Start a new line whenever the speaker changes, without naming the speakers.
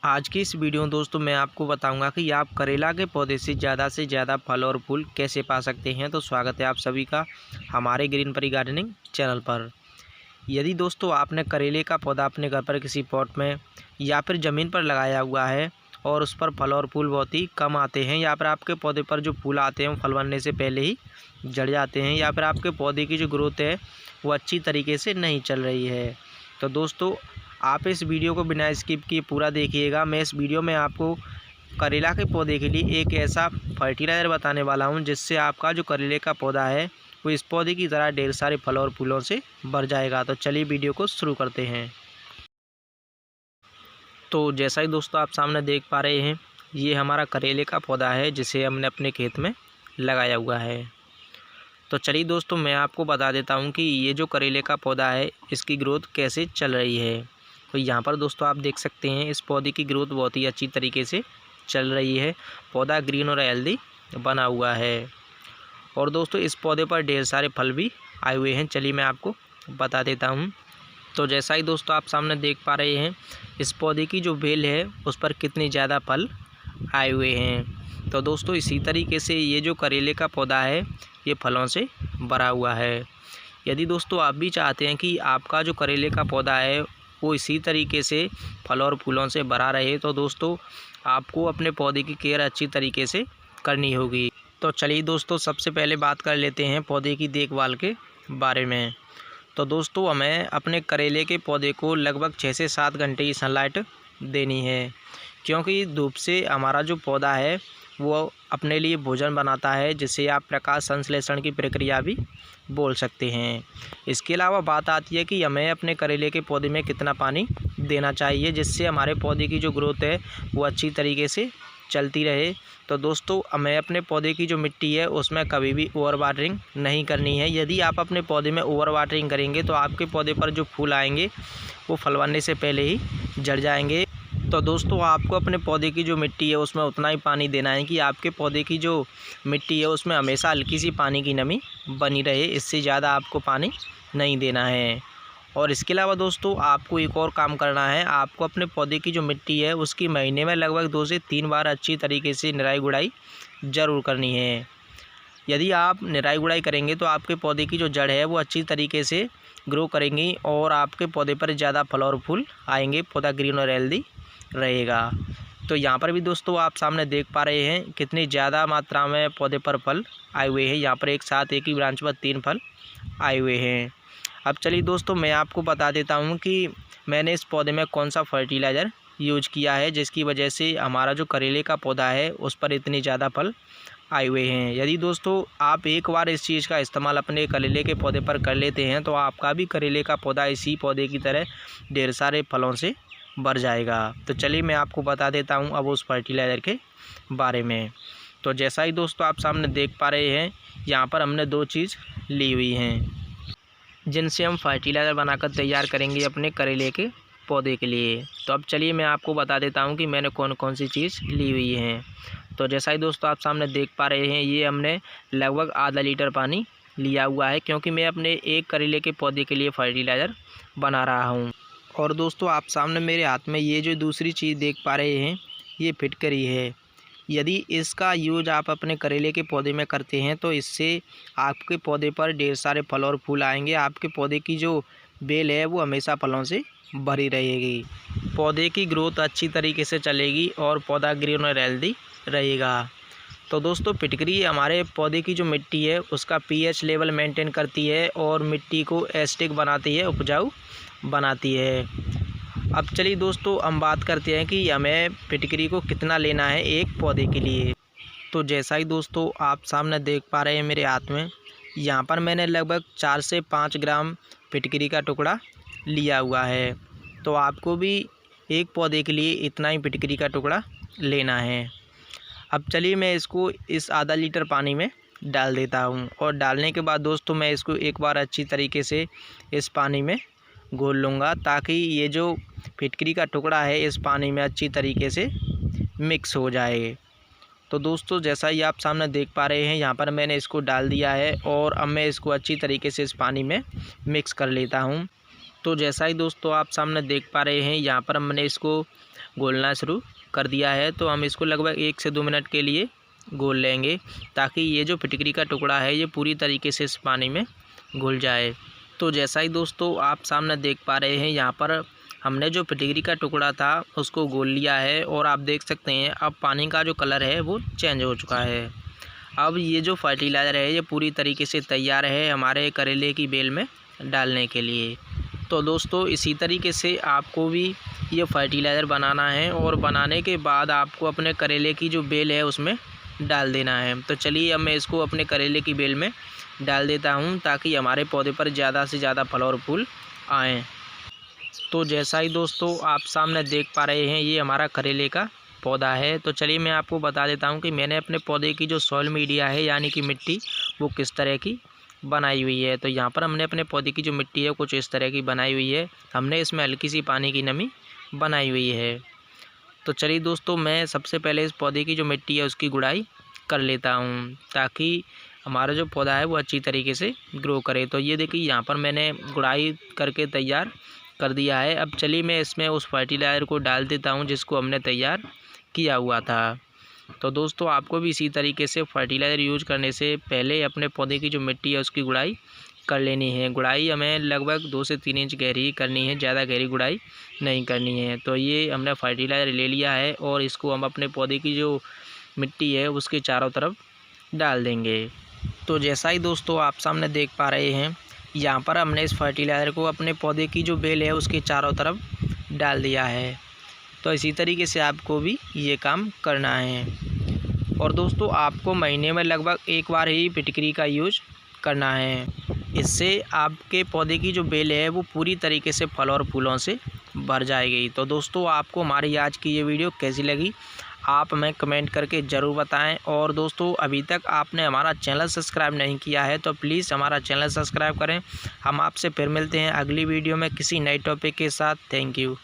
आज की इस वीडियो में दोस्तों मैं आपको बताऊंगा कि आप करेला के पौधे से ज़्यादा फल और फूल कैसे पा सकते हैं। तो स्वागत है आप सभी का हमारे ग्रीन परी गार्डनिंग चैनल पर। यदि दोस्तों आपने करेले का पौधा अपने घर पर किसी पॉट में या फिर ज़मीन पर लगाया हुआ है और उस पर फल और फूल बहुत ही कम आते हैं, या फिर आपके पौधे पर जो फूल आते हैं वो फल बनने से पहले ही झड़ जाते हैं, या फिर आपके पौधे की जो ग्रोथ है वो अच्छी तरीके से नहीं चल रही है, तो दोस्तों आप इस वीडियो को बिना स्किप किए पूरा देखिएगा। मैं इस वीडियो में आपको करेला के पौधे के लिए एक ऐसा फर्टिलाइज़र बताने वाला हूं जिससे आपका जो करेले का पौधा है वो इस पौधे की तरह ढेर सारे फल और फूलों से भर जाएगा। तो चलिए वीडियो को शुरू करते हैं। तो जैसा ही दोस्तों आप सामने देख पा रहे हैं, ये हमारा करेले का पौधा है जिसे हमने अपने खेत में लगाया हुआ है। तो चलिए दोस्तों मैं आपको बता देता हूँ कि ये जो करेले का पौधा है इसकी ग्रोथ कैसे चल रही है। तो यहाँ पर दोस्तों आप देख सकते हैं इस पौधे की ग्रोथ बहुत ही अच्छी तरीके से चल रही है। पौधा ग्रीन और हेल्दी बना हुआ है और दोस्तों इस पौधे पर ढेर सारे फल भी आए हुए हैं। चलिए मैं आपको बता देता हूँ। तो जैसा ही दोस्तों आप सामने देख पा रहे हैं, इस पौधे की जो बेल है उस पर कितने ज़्यादा फल आए हुए हैं। तो दोस्तों इसी तरीके से ये जो करेले का पौधा है ये फलों से भरा हुआ है। यदि दोस्तों आप भी चाहते हैं कि आपका जो करेले का पौधा है वो इसी तरीके से फल और फूलों से भरा रहे, तो दोस्तों आपको अपने पौधे की केयर अच्छी तरीके से करनी होगी। तो चलिए दोस्तों सबसे पहले बात कर लेते हैं पौधे की देखभाल के बारे में। तो दोस्तों हमें अपने करेले के पौधे को लगभग 6 से 7 घंटे की सनलाइट देनी है, क्योंकि धूप से हमारा जो पौधा है वो अपने लिए भोजन बनाता है, जिसे आप प्रकाश संश्लेषण की प्रक्रिया भी बोल सकते हैं। इसके अलावा बात आती है कि हमें अपने करेले के पौधे में कितना पानी देना चाहिए जिससे हमारे पौधे की जो ग्रोथ है वो अच्छी तरीके से चलती रहे। तो दोस्तों हमें अपने पौधे की जो मिट्टी है उसमें कभी भी ओवर वाटरिंग नहीं करनी है। यदि आप अपने पौधे में ओवर वाटरिंग करेंगे तो आपके पौधे पर जो फूल आएंगे वो फल बनने से पहले ही झड़ जाएंगे। तो दोस्तों आपको अपने पौधे की जो मिट्टी है उसमें उतना ही पानी देना है कि आपके पौधे की जो मिट्टी है उसमें हमेशा हल्की सी पानी की नमी बनी रहे, इससे ज़्यादा आपको पानी नहीं देना है। और इसके अलावा दोस्तों आपको एक और काम करना है, आपको अपने पौधे की जो मिट्टी है उसकी महीने में लगभग 2 से 3 बार अच्छी तरीके से निराई गुड़ाई ज़रूर करनी है। यदि आप निराई गुड़ाई करेंगे तो आपके पौधे की जो जड़ है वो अच्छी तरीके से ग्रो करेंगी और आपके पौधे पर ज़्यादा फल और फूल आएंगे, पौधा ग्रीन और हेल्दी रहेगा। तो यहाँ पर भी दोस्तों आप सामने देख पा रहे हैं कितनी ज़्यादा मात्रा में पौधे पर फल आए हुए हैं। यहाँ पर एक साथ एक ही ब्रांच पर 3 फल आए हुए हैं। अब चलिए दोस्तों मैं आपको बता देता हूँ कि मैंने इस पौधे में कौन सा फर्टिलाइज़र यूज किया है जिसकी वजह से हमारा जो करेले का पौधा है उस पर इतनी ज़्यादा फल आए हुए हैं। यदि दोस्तों आप एक बार इस चीज़ का इस्तेमाल अपने करेले के पौधे पर कर लेते हैं तो आपका भी करेले का पौधा इसी पौधे की तरह ढेर सारे फलों से भर जाएगा। तो चलिए मैं आपको बता देता हूँ अब उस फर्टिलाइज़र के बारे में। तो जैसा ही दोस्तों आप सामने देख पा रहे हैं, यहाँ पर हमने 2 चीज़ ली हुई हैं जिनसे हम फर्टिलाइज़र बनाकर तैयार करेंगे अपने करेले के पौधे के लिए। तो अब चलिए मैं आपको बता देता हूँ कि मैंने कौन कौन सी चीज़ ली हुई है। तो जैसा ही दोस्तों आप सामने देख पा रहे हैं, ये हमने लगभग आधा लीटर पानी लिया हुआ है, क्योंकि मैं अपने एक करेले के पौधे के लिए फर्टिलाइज़र बना रहा हूँ। और दोस्तों आप सामने मेरे हाथ में ये जो दूसरी चीज़ देख पा रहे हैं ये फिटकरी है। यदि इसका यूज आप अपने करेले के पौधे में करते हैं तो इससे आपके पौधे पर ढेर सारे फल और फूल आएंगे। आपके पौधे की जो बेल है वो हमेशा फलों से भरी रहेगी, पौधे की ग्रोथ अच्छी तरीके से चलेगी और पौधा ग्रीन और हेल्दी रहेगा। तो दोस्तों फिटकरी हमारे पौधे की जो मिट्टी है उसका पीएच लेवल मेंटेन करती है और मिट्टी को एसिडिक बनाती है, उपजाऊ बनाती है। अब चलिए दोस्तों हम बात करते हैं कि हमें फिटकरी को कितना लेना है एक पौधे के लिए। तो जैसा ही दोस्तों आप सामने देख पा रहे हैं मेरे हाथ में, यहाँ पर मैंने लगभग 4 से 5 ग्राम फिटकरी का टुकड़ा लिया हुआ है। तो आपको भी एक पौधे के लिए इतना ही फिटकरी का टुकड़ा लेना है। अब चलिए मैं इसको इस आधा लीटर पानी में डाल देता हूँ और डालने के बाद दोस्तों मैं इसको एक बार अच्छी तरीके से इस पानी में घोल लूँगा, ताकि ये जो फिटकरी का टुकड़ा है इस पानी में अच्छी तरीके से मिक्स हो जाए। तो दोस्तों जैसा ही आप सामने देख पा रहे हैं, यहाँ पर मैंने इसको डाल दिया है और अब मैं इसको अच्छी तरीके से इस पानी में मिक्स कर लेता हूँ। तो जैसा ही दोस्तों आप सामने देख पा रहे हैं, यहाँ पर हमने इसको घोलना शुरू कर दिया है। तो हम इसको लगभग 1 से 2 मिनट के लिए घोल लेंगे, ताकि ये जो फिटकरी का टुकड़ा है ये पूरी तरीके से इस पानी में घुल जाए। तो जैसा ही दोस्तों आप सामने देख पा रहे हैं, यहाँ पर हमने जो फिटकरी का टुकड़ा था उसको घोल लिया है, और आप देख सकते हैं अब पानी का जो कलर है वो चेंज हो चुका है। अब ये जो फर्टिलाइज़र है ये पूरी तरीके से तैयार है हमारे करेले की बेल में डालने के लिए। तो दोस्तों इसी तरीके से आपको भी ये फर्टिलाइज़र बनाना है, और बनाने के बाद आपको अपने करेले की जो बेल है उसमें डाल देना है। तो चलिए अब मैं इसको अपने करेले की बेल में डाल देता हूँ, ताकि हमारे पौधे पर ज़्यादा से ज़्यादा फल और फूल आएँ। तो जैसा ही दोस्तों आप सामने देख पा रहे हैं, ये हमारा करेले का पौधा है। तो चलिए मैं आपको बता देता हूँ कि मैंने अपने पौधे की जो सॉइल मीडिया है यानी कि मिट्टी, वो किस तरह की बनाई हुई है। तो यहाँ पर हमने अपने पौधे की जो मिट्टी है कुछ इस तरह की बनाई हुई है। हमने इसमें हल्की सी पानी की नमी बनाई हुई है। तो चलिए दोस्तों मैं सबसे पहले इस पौधे की जो मिट्टी है उसकी गुड़ाई कर लेता हूँ, ताकि हमारा जो पौधा है वो अच्छी तरीके से ग्रो करे। तो ये देखिए यहाँ पर मैंने गुड़ाई करके तैयार कर दिया है। अब चलिए मैं इसमें उस फर्टिलाइज़र को डाल देता हूँ जिसको हमने तैयार किया हुआ था। तो दोस्तों आपको भी इसी तरीके से फर्टिलाइज़र यूज करने से पहले अपने पौधे की जो मिट्टी है उसकी गुड़ाई कर लेनी है। गुड़ाई हमें लगभग 2 से 3 इंच गहरी करनी है, ज़्यादा गहरी गुड़ाई नहीं करनी है। तो ये हमने फर्टिलाइज़र ले लिया है, और इसको हम अपने पौधे की जो मिट्टी है उसके चारों तरफ डाल देंगे। तो जैसा ही दोस्तों आप सामने देख पा रहे हैं, यहाँ पर हमने इस फर्टिलाइज़र को अपने पौधे की जो बेल है उसके चारों तरफ डाल दिया है। तो इसी तरीके से आपको भी ये काम करना है। और दोस्तों आपको महीने में लगभग 1 बार ही फिटकरी का यूज करना है। इससे आपके पौधे की जो बेल है वो पूरी तरीके से फल और फूलों से भर जाएगी। तो दोस्तों आपको हमारी आज की ये वीडियो कैसी लगी आप हमें कमेंट करके ज़रूर बताएं। और दोस्तों अभी तक आपने हमारा चैनल सब्सक्राइब नहीं किया है तो प्लीज़ हमारा चैनल सब्सक्राइब करें। हम आपसे फिर मिलते हैं अगली वीडियो में किसी नए टॉपिक के साथ। Thank you.